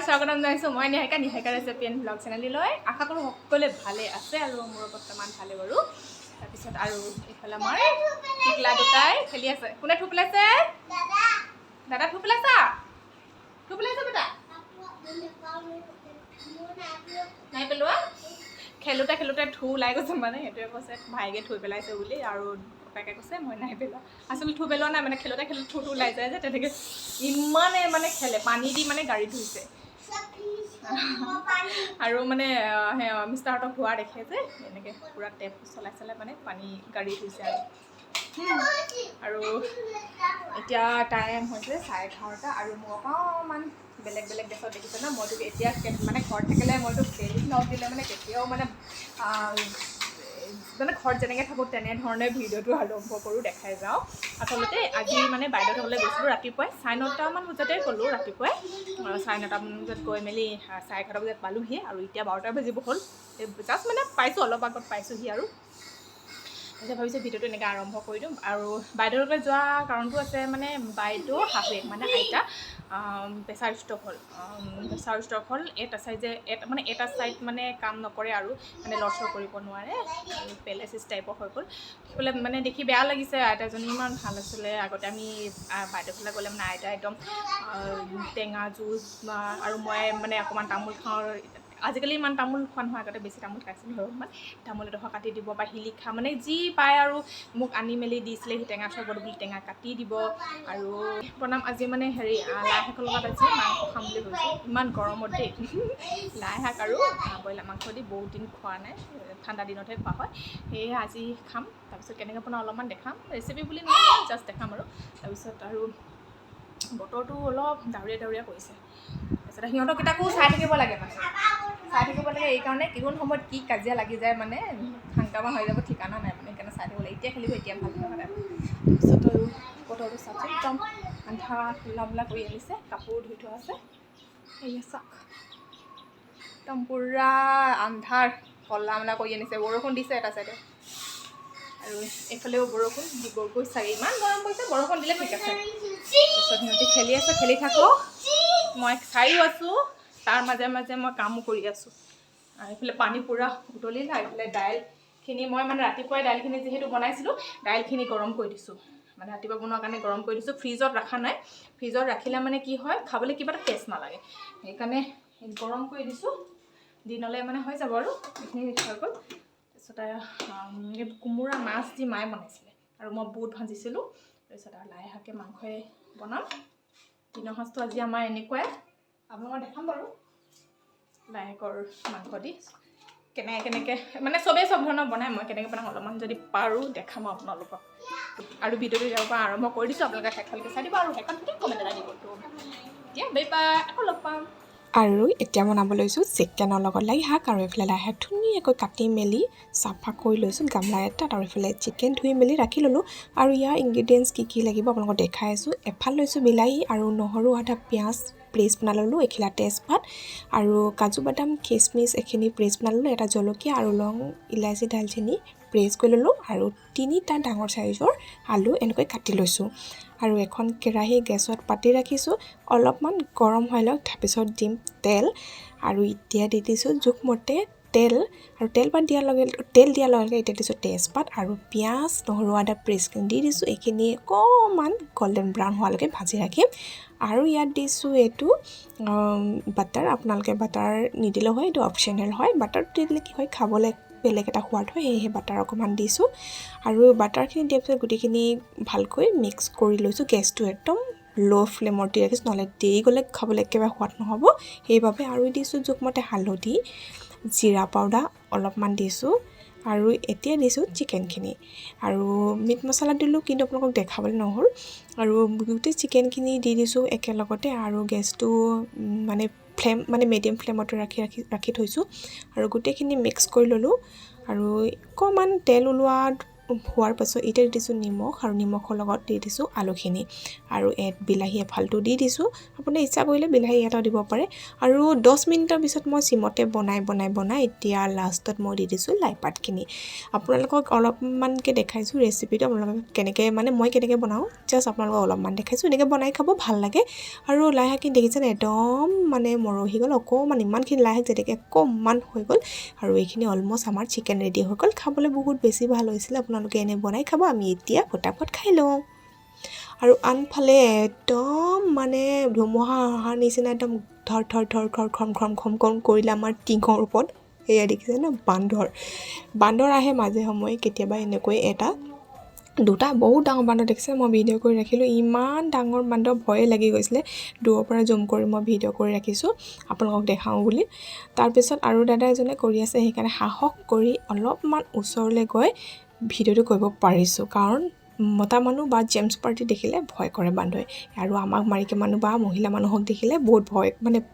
স্বাগতম জনাইছোঁ মই নিহাৰিকা ৰেচিপি এণ্ড ব্লগ চেনেললৈ আশা কৰোঁ সকলোৱে ভালে আছে আৰু মোৰ বৰ্তমান ভালে বাৰু তাৰপিছত আৰু এইফালে আমাৰ টিকলা দুটাই খেলি আছে কোনে থু পেলাইছে দাদা থু পেলাইছা বেটা নাই পেলোৱা খেলোতে থু ওলাই গৈছে মানে সেইটোৱে কৈছে ভাইকে থৈ পেলাইছে বুলি আৰু ককাকে কৈছে মই নাই পেলোৱা আচলতে থু পেলোৱা নাই মানে খেলোতে থুটো ওলাই যায় যে তেনেকৈ ইমানে মানে খেলে পানী দি মানে গাড়ী ধুইছে আৰু মানে মিষ্টাৰহঁতক ধোৱা দেখে যে এনেকৈ পূৰা টেপ চলাই মানে পানী গাড়ী ধুইছে আৰু এতিয়া টাইম হৈছে 11:30 আৰু মোক অকণমান বেলেগ দেশত দেখিছে ন মইতো এতিয়া মানে ঘৰত থাকিলে মইতো বেলি লগ দিলে মানে কেতিয়াও মানে ঘৰত যেনেকৈ থাকোঁ তেনেধৰণে ভিডিঅ'টো আৰম্ভ কৰোঁ দেখাই যাওঁ আচলতে আজি মানে বাইদেউ থ'বলৈ গৈছিলোঁ ৰাতিপুৱাই 9:30মান বজাতে গ'লোঁ ৰাতিপুৱাই 9:30মান বজাত গৈ মেলি 11:30 বজাত পালোঁহি আৰু এতিয়া 12টা বাজিব হ'ল জাষ্ট মানে পাইছোঁ অলপ আগত পাইছোঁহি আৰু এতিয়া ভাবিছোঁ ভিডিঅ'টো এনেকৈ আৰম্ভ কৰি দিওঁ আৰু বাইদেউলৈ যোৱা কাৰণটো আছে মানে বাইদেউ শাহুৱেক মানে আইতা প্ৰেছাৰ ষ্ট্ৰক হ'ল এটা ছাইড মানে কাম নকৰে আৰু মানে লৰচৰ কৰিব নোৱাৰে আৰু পেৰালাইচিছ টাইপৰ হৈ গ'ল সেইফালে মানে দেখি বেয়া লাগিছে আইতাজনী ইমান ভাল আছিলে আগতে আমি বাইদেউফালে গ'লে মানে আইতা একদম টেঙা জুচ আৰু মই মানে অকণমান তামোল খাওঁ আজিকালি ইমান তামোল খোৱা নহয় আগতে বেছি তামোল খাইছিলোঁ ঘৰত তামোল এডোখৰ কাটি দিব বা শিলিখা মানে যি পায় আৰু মোক আনি মেলি দিছিলে সি টেঙা চৰ্বত বুলি টেঙা কাটি দিব আৰু বনাম আজি মানে লাই শাকৰ লগত আজি মাংস খাম বুলি ভাবিছোঁ ইমান গৰমত দেই লাই শাক আৰু ব্ৰইলাৰ মাংস দি বহুত দিন খোৱা নাই ঠাণ্ডা দিনতহে খোৱা হয় সেয়ে আজি খাম তাৰপিছত কেনেকৈ বনাওঁ অলপমান দেখাম ৰেচিপি বুলি নহয় জাষ্ট দেখাম আৰু তাৰপিছত আৰু বতৰটো অলপ ডাৱৰীয়া কৰিছে তাৰপিছত সিহঁতৰকেইটাকো চাই থাকিব লাগে এইকাৰণে কোন সময়ত কি কাজিয়া লাগি যায় মানে হাংগামা হৈ যাব ঠিকানা নাই মানে সেইকাৰণে চাই থাকিব লাগে এতিয়া খেলিব এতিয়া ভাল লগা নাই তাৰপিছত আৰু বতৰটো চাওকচোন একদম আন্ধা কৰি আনিছে কাপোৰ ধুই থোৱা আছে সেয়া চাওক একদম পূৰা আন্ধাৰ কলা কৰি আনিছে বৰষুণ দিছে এটা চাইডে আৰু এইফালেও বৰষুণ দিবগৈ চাগে ইমান গৰম পৰিছে বৰষুণ দিলে ঠিক আছে তাৰপিছত সিহঁতি খেলি আছে খেলি থাকোঁ মই চাইও আছোঁ তাৰ মাজে মই কামো কৰি আছোঁ আৰু এইফালে পানী পূৰা উতলিলে এইফালে দাইলখিনি মই মানে ৰাতিপুৱাই দাইলখিনি যিহেতু বনাইছিলোঁ দাইলখিনি গৰম কৰি দিছোঁ মানে ৰাতিপুৱা বনোৱাৰ কাৰণে গৰম কৰি দিছোঁ ফ্ৰিজত ৰখা নাই ফ্ৰিজত ৰাখিলে মানে কি হয় খাবলৈ কিবা এটা টেষ্ট নালাগে সেইকাৰণে গৰম কৰি দিছোঁ দিনলৈ মানে হৈ যাব আৰু এইখিনি হৈ গ'ল তাৰপিছত কোমোৰা মাছ দি মায়ে বনাইছিলে আৰু মই বুট ভাজিছিলোঁ তাৰপিছত আৰু লাই শাকে মাংসই বনাম দিনৰ সাঁজটো আজি আমাৰ এনেকুৱাই আপোনাক মই দেখাম বাৰু লাই শাকৰ মাংস দি কেনেকৈ মানে চবেই চব ধৰণৰ বনাই মই কেনেকৈ বনাম অলপমান যদি পাৰোঁ দেখাম আপোনালোকক আৰু ভিডিঅ'টো ইয়াৰ পৰা আৰম্ভ কৰি দিছোঁ আপোনালোকে শেষলৈকে চাই দিব আৰু শেষত কমেণ্ট এটা দিব এতিয়া বাই বাই আকৌ লগ পাম আৰু এতিয়া বনাব লৈছোঁ চিকেনৰ লগত লাই শাক আৰু এইফালে লাই শাক ধুনীয়াকৈ কাটি মেলি চাফা কৰি লৈছোঁ গামলা এটাত আৰু এইফালে চিকেন ধুই মেলি ৰাখি ল'লোঁ আৰু ইয়াৰ ইনগ্ৰিডিয়েণ্টছ কি লাগিব আপোনালোকক দেখাই আছোঁ এফাল লৈছোঁ বিলাহী আৰু নহৰু আদা পিঁয়াজ পেষ্ট বনাই ল'লোঁ এখিলা তেজপাত আৰু কাজু বাদাম খিচমিচ এইখিনি পেষ্ট বনাই ল'লোঁ এটা জলকীয়া আৰু লং ইলাচি দালচেনি পেষ্ট কৰি ল'লোঁ আৰু 3টা ডাঙৰ চাইজৰ আলু এনেকৈ কাটি লৈছোঁ আৰু এখন কেৰাহী গেছত পাতি ৰাখিছোঁ অলপমান গৰম হৈ লওক তাৰপিছত দিম তেল আৰু এতিয়া দি দিছোঁ জোখমতে তেল আৰু তেল দিয়াৰ লগে এতিয়া দিছোঁ তেজপাত আৰু পিঁয়াজ নহৰু আদা পেষ্ট দি দিছোঁ এইখিনি অকণমান গল্ডেন ব্ৰাউন হোৱালৈকে ভাজি ৰাখিম আৰু ইয়াত দিছোঁ এইটো বাটাৰ আপোনালোকে বাটাৰ নিদিলেও হয় এইটো অপশ্যনেল হয় বাটাৰটো দিলে কি হয় খাবলৈ বেলেগ এটা সোৱাদ হয় সেয়েহে বাটাৰ অকণমান দিছোঁ আৰু বাটাৰখিনি দিয়াৰ পিছত গোটেইখিনি ভালকৈ মিক্স কৰি লৈছোঁ গেছটো একদম ল' ফ্লেমত দি ৰাখিছোঁ নহ'লে দেৰি গ'লে খাবলৈ একেবাৰে সোৱাদ নহ'ব সেইবাবে আৰু দিছোঁ জোখমতে হালধি জিৰা পাউডাৰ অলপমান দিছোঁ আৰু এতিয়া দিছোঁ চিকেনখিনি আৰু মিট মছলা দিলোঁ কিন্তু আপোনালোকক দেখাবলৈ নহ'ল আৰু গোটেই চিকেনখিনি দি দিছোঁ একেলগতে আৰু গেছটো মানে মিডিয়াম ফ্লেমতে ৰাখি থৈছোঁ আৰু গোটেইখিনি মিক্স কৰি ল'লোঁ আৰু অকণমান তেল ওলোৱা হোৱাৰ পাছত এতিয়া দি দিছোঁ নিমখ আৰু নিমখৰ লগত দি দিছোঁ আলুখিনি আৰু বিলাহী এফালটো দি দিছোঁ আপুনি ইচ্ছা কৰিলে বিলাহী এটাও দিব পাৰে আৰু 10 মিনিটৰ পিছত মই চিমতে বনাই এতিয়া লাষ্টত মই দি দিছোঁ লাই পাতখিনি আপোনালোকক অলপমানকৈ দেখাইছোঁ ৰেচিপিটো আপোনালোকক কেনেকৈ মানে মই কেনেকৈ বনাওঁ জাষ্ট আপোনালোকক অলপমান দেখাইছোঁ এনেকৈ বনাই খাব ভাল লাগে আৰু লাই শাকখিনি দেখিছেনে একদম মানে মৰহি গ'ল অকণমান ইমানখিনি লাই শাক যেনেকৈ অকণমান হৈ গ'ল আৰু এইখিনি অলমষ্ট আমাৰ চিকেন ৰেডি হৈ গ'ল খাবলৈ বহুত বেছি ভাল হৈছিলে আপোনালোকে এনে বনাই খাব আমি এতিয়া ফটাফট খাই লওঁ আৰু আনফালে একদম মানে ধুমুহা অহাৰ নিচিনা একদম ধৰ খম কৰিলে আমাৰ টিঙৰ ওপৰত এয়া দেখিছে ন বান্দৰ আহে মাজে সময়ে কেতিয়াবা এনেকৈ এটা দুটা বহুত ডাঙৰ বান্দৰ দেখিছে মই ভিডিঅ' কৰি ৰাখিলোঁ ইমান ডাঙৰ বান্দৰ ভয়ে লাগি গৈছিলে দূৰৰ পৰা জুম কৰি মই ভিডিঅ' কৰি ৰাখিছোঁ আপোনালোকক দেখাওঁ বুলি তাৰপিছত আৰু দাদা এজনে কৰি আছে সেইকাৰণে সাহস কৰি অলপমান ওচৰলৈ গৈ ভিডিঅ'টো কৰিব পাৰিছোঁ কাৰণ মতা মানুহ বা জেমছ পাৰ্টি দেখিলে ভয় কৰে বান্দৰে আৰু আমাক মাইকী মানুহ বা মহিলা মানুহক দেখিলে বহুত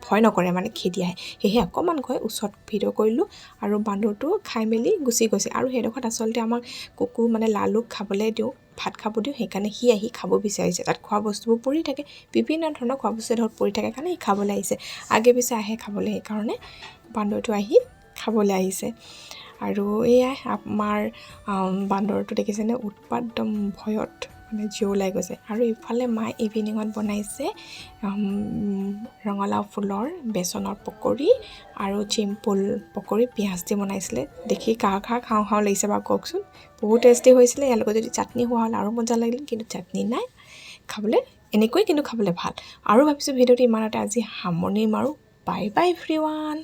ভয় নকৰে মানে খেদি আহে সেয়েহে অকণমান গৈ ওচৰত ভিডিঅ' কৰিলোঁ আৰু বান্দৰটো খাই মেলি গুচি গৈছে আৰু সেইডোখৰত আচলতে আমাক কুকুৰ মানে লালুক খাবলৈ দিওঁ ভাত খাব দিওঁ সেইকাৰণে সি আহি খাব বিচাৰিছে তাত খোৱা বস্তুবোৰ পৰি থাকে বিভিন্ন ধৰণৰ খোৱা বস্তু ধৰক পৰি থাকে কাৰণে সি খাবলৈ আহিছে আগে পিছে আহে খাবলৈ সেইকাৰণে বান্দৰটো আহি খাবলৈ আহিছে আৰু এয়াই আমাৰ বান্দৰটো দেখিছেনে উৎপাত একদম ভয়ত মানে জিও ওলাই গৈছে আৰু ইফালে মায়ে ইভিনিঙত বনাইছে ৰঙালাও ফুলৰ বেচনৰ পকৰি আৰু চিম্পুল পকৰি পিঁয়াজ দি বনাইছিলে দেখি খাওঁ লাগিছে বাৰু কওকচোন বহুত টেষ্টি হৈছিলে ইয়াৰ লগত যদি চাটনি হোৱা হ'লে আৰু মজা লাগিল কিন্তু চাটনি নাই খাবলৈ এনেকৈ কিন্তু খাবলৈ ভাল আৰু ভাবিছোঁ ভিডিঅ'টো ইমানতে আজি সামৰণি মাৰোঁ বাই বাই এভৰিৱান